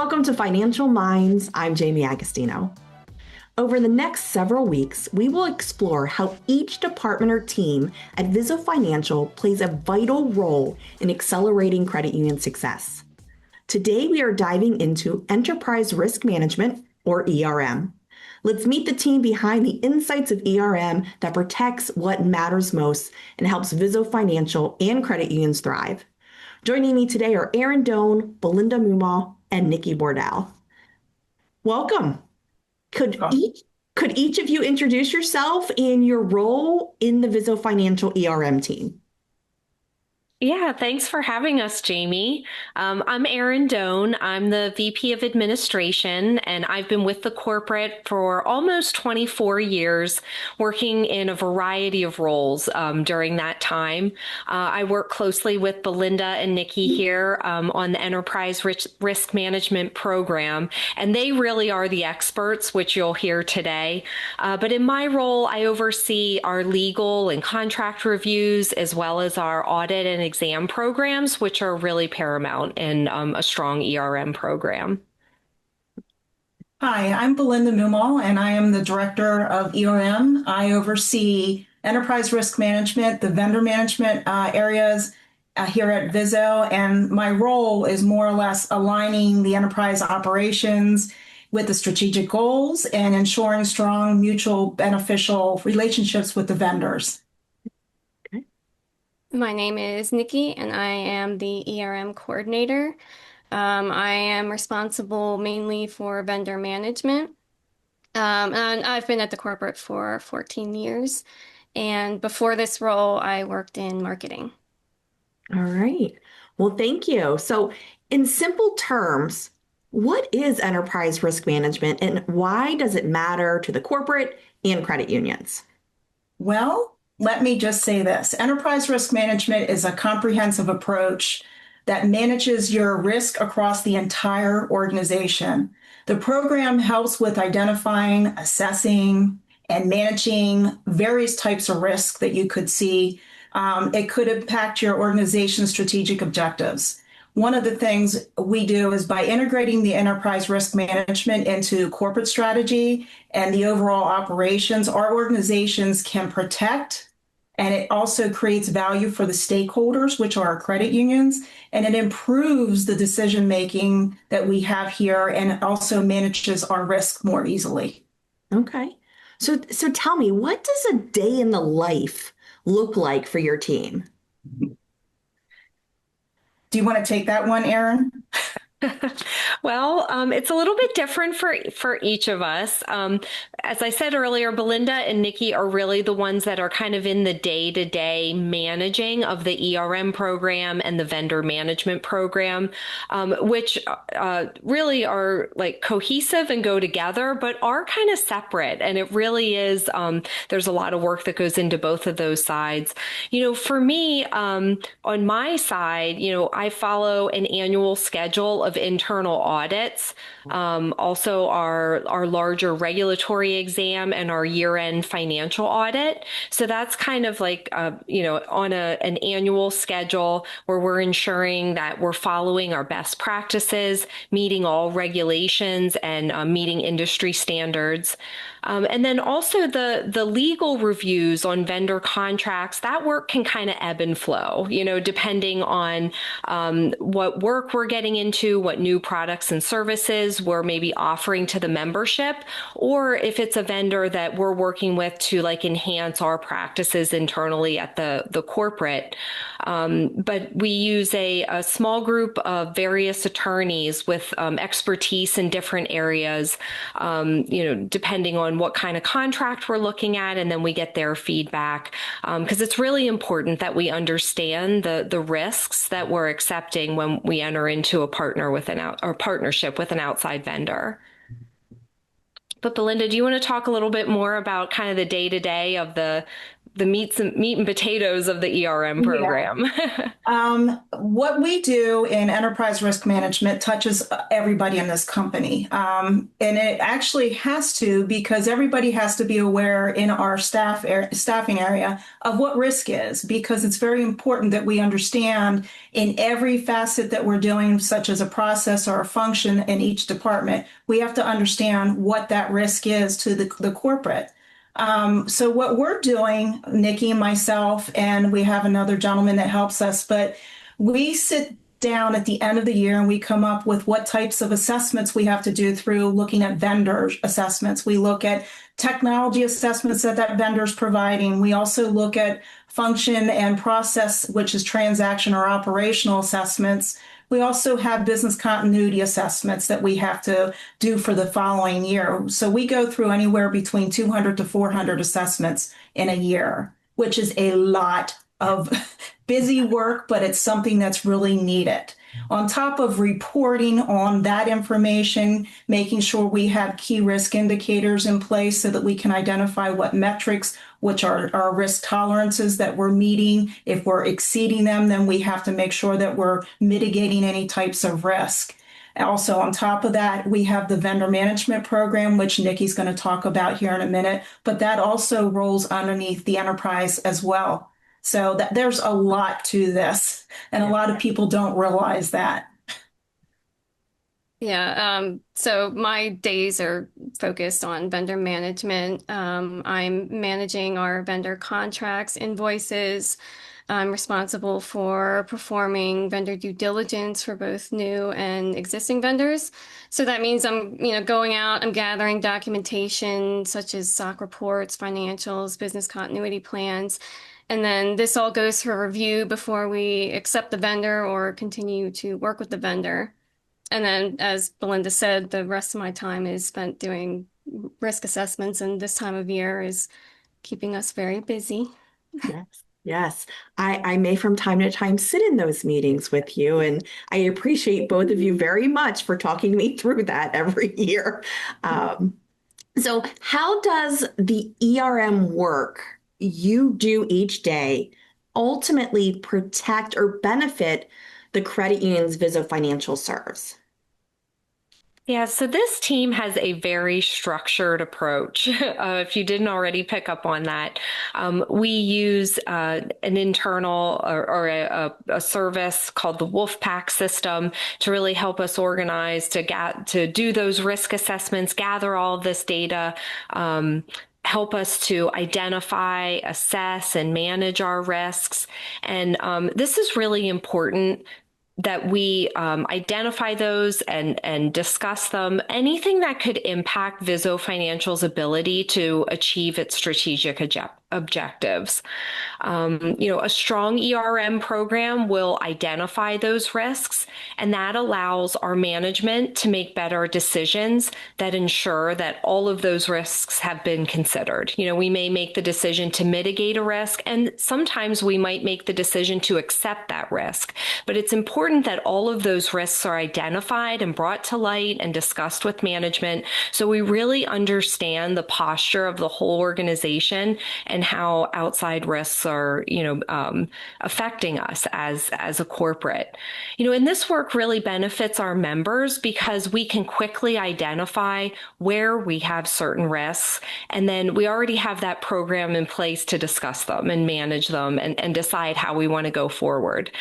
welcome to Financial Minds. I'm Jaime Agostino. Over the next several weeks, we will explore how each department or team at Vizo Financial plays a vital role in accelerating credit union success. Today, we are diving into enterprise risk management, or ERM. Let's meet the team behind the insights of ERM that protects what matters most and helps Vizo Financial and credit unions thrive. Joining me today are Erin Doan, Belinda Mumma, and Nikki Bordell. Welcome. Could each of you introduce yourself and your role in the Vizo Financial ERM team? Yeah, thanks for having us, Jaime. I'm Erin Doan. I'm the VP of Administration, and I've been with the corporate for almost 24 years, working in a variety of roles during that time. I work closely with Belinda and Nikki here on the Enterprise Risk Management Program, and they really are the experts, which you'll hear today. But in my role, I oversee our legal and contract reviews, as well as our audit and exam programs, which are really paramount in a strong ERM program. Hi, I'm Belinda Mumma, and I am the Director of ERM. I oversee enterprise risk management, the vendor management areas here at Vizo, and my role is more or less aligning the enterprise operations with the strategic goals and ensuring strong mutual beneficial relationships with the vendors. My name is Nikki, and I am the ERM coordinator. I am responsible mainly for vendor management. And I've been at the corporate for 14 years. And before this role, I worked in marketing. All right. Well, thank you. So, in simple terms, what is enterprise risk management and why does it matter to the corporate and credit unions? Well, let me just say this. Enterprise risk management is a comprehensive approach that manages your risk across the entire organization. The program helps with identifying, assessing, and managing various types of risk that you could see. It could impact your organization's strategic objectives. One of the things we do is by integrating the enterprise risk management into corporate strategy and the overall operations, our organizations can protect, and it also creates value for the stakeholders, which are our credit unions, and it improves the decision making that we have here, and it also manages our risk more easily. Okay. So tell me, what does a day in the life look like for your team? Do you want to take that one, Erin? Well, it's a little bit different for each of us. As I said earlier, Belinda and Nikki are really the ones that are kind of in the day-to-day managing of the ERM program and the vendor management program, which really are like cohesive and go together, but are kind of separate. And it really is, there's a lot of work that goes into both of those sides. For me, on my side, I follow an annual schedule of internal audits, also our larger regulatory exam and our year-end financial audit. So that's kind of like, on an annual schedule where we're ensuring that we're following our best practices, meeting all regulations and meeting industry standards. And then also the legal reviews on vendor contracts, that work can kind of ebb and flow, depending on what work we're getting into, what new products and services we're maybe offering to the membership, or if it's a vendor that we're working with to like enhance our practices internally at the corporate. But we use a small group of various attorneys with expertise in different areas, depending on what kind of contract we're looking at, and then we get their feedback because it's really important that we understand the risks that we're accepting when we enter into a partnership with an outside vendor. But Belinda, do you want to talk a little bit more about kind of the day-to-day of the the meat and potatoes of the ERM Yeah. program. What we do in enterprise risk management touches everybody in this company. And it actually has to, because everybody has to be aware in our staffing area of what risk is, because it's very important that we understand in every facet that we're doing, such as a process or a function in each department, we have to understand what that risk is to the corporate. So what we're doing, Nikki and myself, and we have another gentleman that helps us, but we sit down at the end of the year and we come up with what types of assessments we have to do through looking at vendor assessments. We look at technology assessments that vendor is providing. We also look at function and process, which is transaction or operational assessments. We also have business continuity assessments that we have to do for the following year. So we go through anywhere between 200 to 400 assessments in a year, which is a lot of busy work, but it's something that's really needed. On top of reporting on that information, making sure we have key risk indicators in place so that we can identify what metrics, which are our risk tolerances that we're meeting. If we're exceeding them, then we have to make sure that we're mitigating any types of risk. Also, on top of that, we have the vendor management program, which Nikki's going to talk about here in a minute, but that also rolls underneath the enterprise as well. So there's a lot to this, and a lot of people don't realize that. Yeah, so my days are focused on vendor management. I'm managing our vendor contracts, invoices. I'm responsible for performing vendor due diligence for both new and existing vendors. So that means I'm, going out, I'm gathering documentation such as SOC reports, financials, business continuity plans. And then this all goes for review before we accept the vendor or continue to work with the vendor. And then, as Belinda said, the rest of my time is spent doing risk assessments, and this time of year is keeping us very busy. Yes. Yes. I may from time to time sit in those meetings with you, and I appreciate both of you very much for talking me through that every year. So how does the ERM work you do each day ultimately protect or benefit the credit unions Vizo Financial serves? Yeah, so this team has a very structured approach. If you didn't already pick up on that, we use an internal or a service called the Wolfpack system to really help us organize to do those risk assessments, gather all of this data, help us to identify, assess, and manage our risks. And this is really important that we identify those and discuss them. Anything that could impact Vizo Financial's ability to achieve its strategic objectives. A strong ERM program will identify those risks, and that allows our management to make better decisions that ensure that all of those risks have been considered. We may make the decision to mitigate a risk, and sometimes we might make the decision to accept that risk. But it's important that all of those risks are identified and brought to light and discussed with management, so we really understand the posture of the whole organization and how outside risks are, affecting us as a corporate. And this work really benefits our members because we can quickly identify where we have certain risks, and then we already have that program in place to discuss them and manage them and decide how we want to go forward.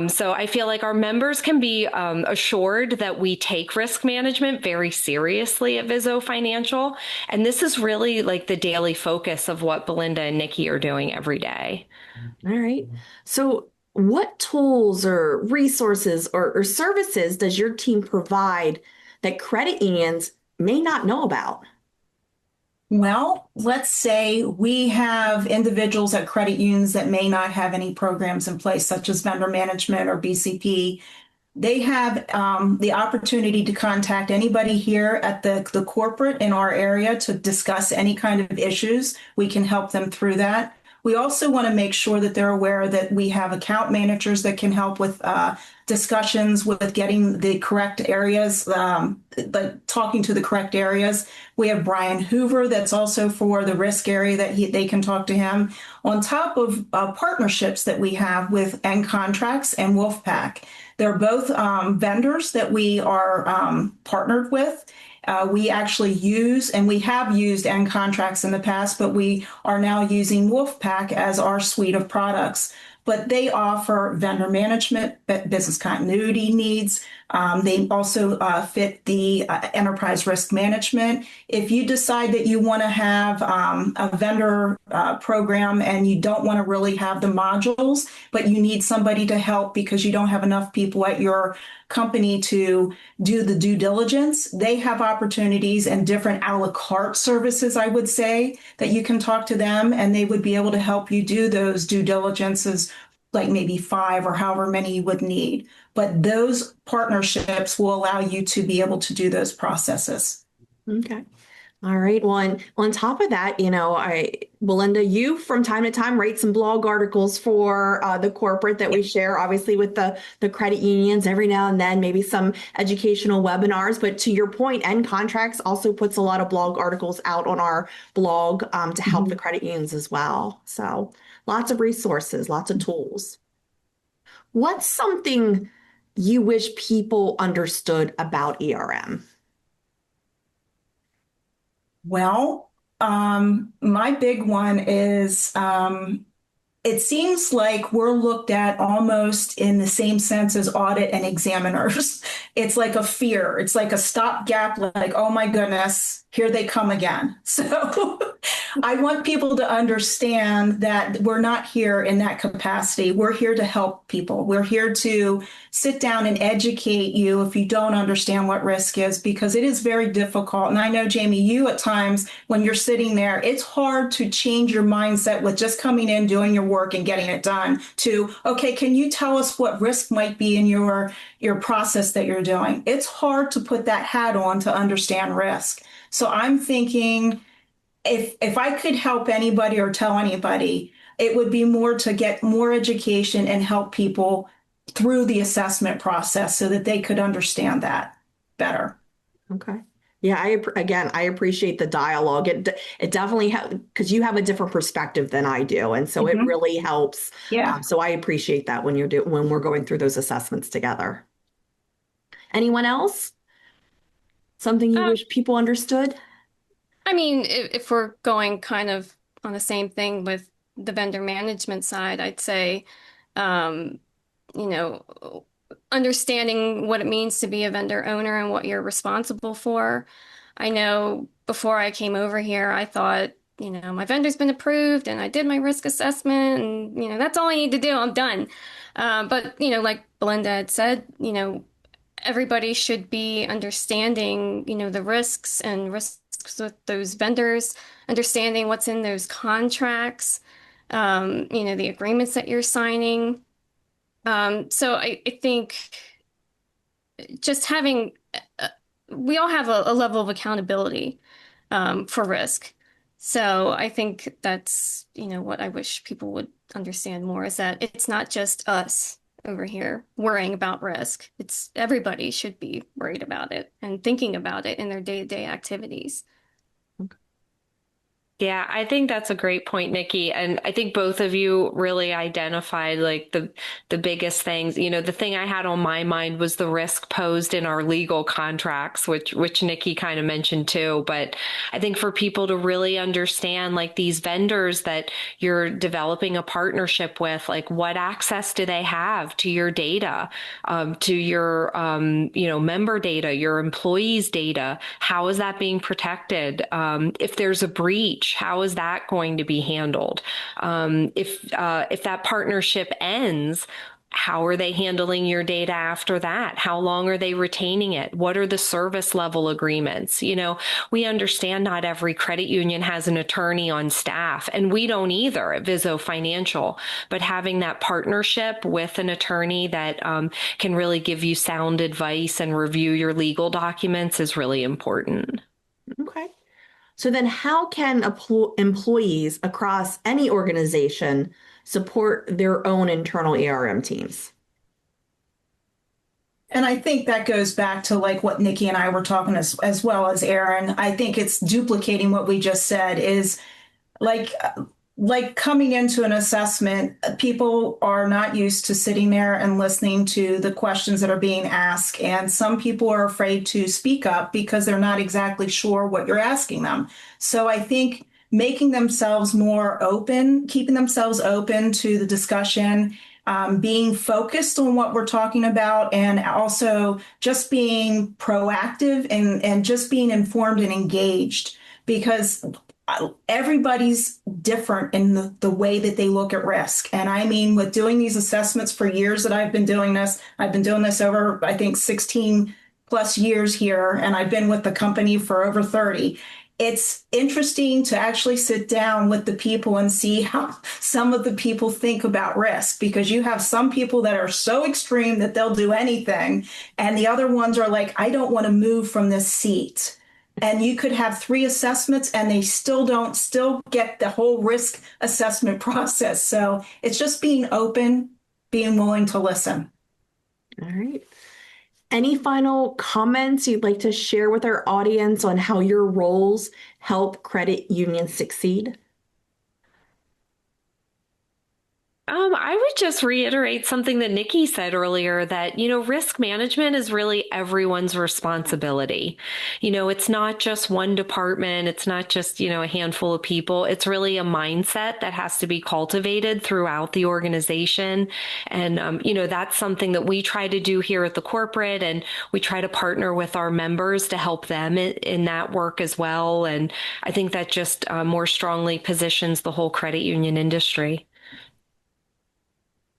So I feel like our members can be assured that we take risk management very seriously at Vizo Financial, and this is really like the daily focus of what Belinda and Nikki are doing every day. All right. So what tools or resources or services does your team provide that credit unions may not know about? Well, let's say we have individuals at credit unions that may not have any programs in place, such as vendor management or BCP. They have the opportunity to contact anybody here at the corporate in our area to discuss any kind of issues. We can help them through that. We also want to make sure that they're aware that we have account managers that can help with discussions with getting the correct areas, like talking to the correct areas. We have Brian Hoover that's also for the risk area that they can talk to him. On top of partnerships that we have with End Contracts and Wolfpack. They're both vendors that we are partnered with. We actually use, and we have used End Contracts in the past, but we are now using Wolfpack as our suite of products. But they offer vendor management, business continuity needs. They also fit the enterprise risk management. If you decide that you want to have a vendor program and you don't want to really have the modules, but you need somebody to help because you don't have enough people at your company to do the due diligence, they have opportunities and different a la carte services, I would say, that you can talk to them and they would be able to help you do those due diligences, like maybe 5 or however many you would need. But those partnerships will allow you to be able to do those processes. Okay. All right. Well, and on top of that, Belinda, you from time to time write some blog articles for the corporate that we share, obviously with the credit unions every now and then, maybe some educational webinars. But to your point, End Contracts also puts a lot of blog articles out on our blog to help the credit unions as well. So lots of resources, lots of tools. What's something you wish people understood about ERM? Well, my big one is it seems like we're looked at almost in the same sense as audit and examiners. It's like a fear. It's like a stopgap, like, oh my goodness, here they come again. So I want people to understand that we're not here in that capacity. We're here to help people. We're here to sit down and educate you if you don't understand what risk is, because it is very difficult. And I know, Jaime, you at times when you're sitting there, it's hard to change your mindset with just coming in, doing your work and getting it done to, okay, can you tell us what risk might be in your process that you're doing? It's hard to put that hat on to understand risk. So I'm thinking if I could help anybody or tell anybody, it would be more to get more education and help people through the assessment process so that they could understand that better. Okay. Yeah, I appreciate the dialogue. It definitely because you have a different perspective than I do, and so it really helps. Yeah. So I appreciate that when when we're going through those assessments together. Anyone else? Something you wish people understood? I mean, if we're going kind of on the same thing with the vendor management side, I'd say, um, you know, understanding what it means to be a vendor owner and what you're responsible for. I know before I came over here, I thought, my vendor's been approved and I did my risk assessment and, that's all I need to do. I'm done. But, like Belinda had said, everybody should be understanding, the risks with those vendors, understanding what's in those contracts, the agreements that you're signing. So I think just having, we all have a level of accountability for risk. So I think that's, what I wish people would understand more is that it's not just us over here worrying about risk. It's everybody should be worried about it and thinking about it in their day-to-day activities. Yeah, I think that's a great point, Nikki. And I think both of you really identified like the biggest things. The thing I had on my mind was the risk posed in our legal contracts, which Nikki kind of mentioned too. But I think for people to really understand like these vendors that you're developing a partnership with, like what access do they have to your data, to your member data, your employees' data? How is that being protected? If there's a breach, how is that going to be handled? If that partnership ends, how are they handling your data after that? How long are they retaining it? What are the service level agreements? We understand not every credit union has an attorney on staff, and we don't either at Vizo Financial. But having that partnership with an attorney that can really give you sound advice and review your legal documents is really important. Okay. So then how can employees across any organization support their own internal ERM teams? And I think that goes back to like what Nikki and I were talking as well as Erin. I think it's duplicating what we just said is like like coming into an assessment, people are not used to sitting there and listening to the questions that are being asked. And some people are afraid to speak up because they're not exactly sure what you're asking them. So I think making themselves more open, keeping themselves open to the discussion, being focused on what we're talking about, and also just being proactive and just being informed and engaged because everybody's different in the way that they look at risk. And I mean, with doing these assessments for years that I've been doing this over, I think, 16 plus years here, and I've been with the company for over 30. It's interesting to actually sit down with the people and see how some of the people think about risk, because you have some people that are so extreme that they'll do anything. And the other ones are like, I don't want to move from this seat. And you could have 3 assessments and they still get the whole risk assessment process. So it's just being open, being willing to listen. All right. Any final comments you'd like to share with our audience on how your roles help credit unions succeed? I would just reiterate something that Nikki said earlier that, risk management is really everyone's responsibility. It's not just one department. It's not just, a handful of people. It's really a mindset that has to be cultivated throughout the organization. And, that's something that we try to do here at the corporate, and we try to partner with our members to help them in that work as well. And I think that just more strongly positions the whole credit union industry.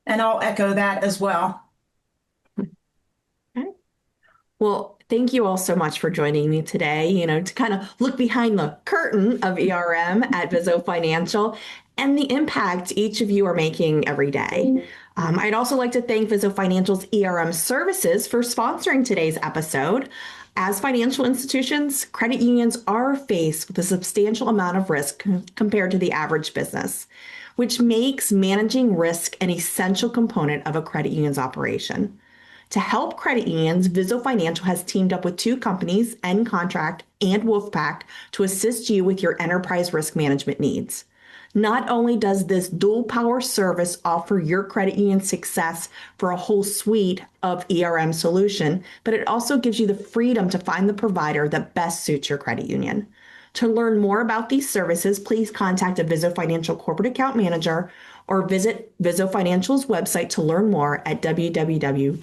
And I'll echo that as well. Okay. Well, thank you all so much for joining me today, to kind of look behind the curtain of ERM at Vizo Financial and the impact each of you are making every day. I'd also like to thank Vizo Financial's ERM services for sponsoring today's episode. As financial institutions, credit unions are faced with a substantial amount of risk compared to the average business, which makes managing risk an essential component of a credit union's operation. To help credit unions, Vizo Financial has teamed up with 2 companies, nContract and Wolfpack, to assist you with your enterprise risk management needs. Not only does this dual power service offer your credit union success for a whole suite of ERM solution, but it also gives you the freedom to find the provider that best suits your credit union. To learn more about these services, please contact a Vizo Financial corporate account manager or visit Vizo Financial's website to learn more at www.vfccu.org.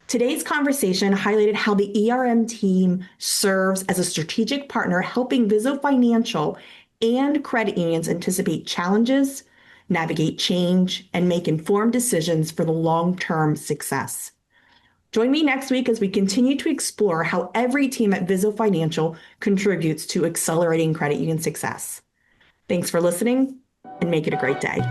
Today's conversation highlighted how the ERM team serves as a strategic partner, helping Vizo Financial and credit unions anticipate challenges, navigate change, and make informed decisions for the long-term success. Join me next week as we continue to explore how every team at Vizo Financial contributes to accelerating credit union success. Thanks for listening, and make it a great day.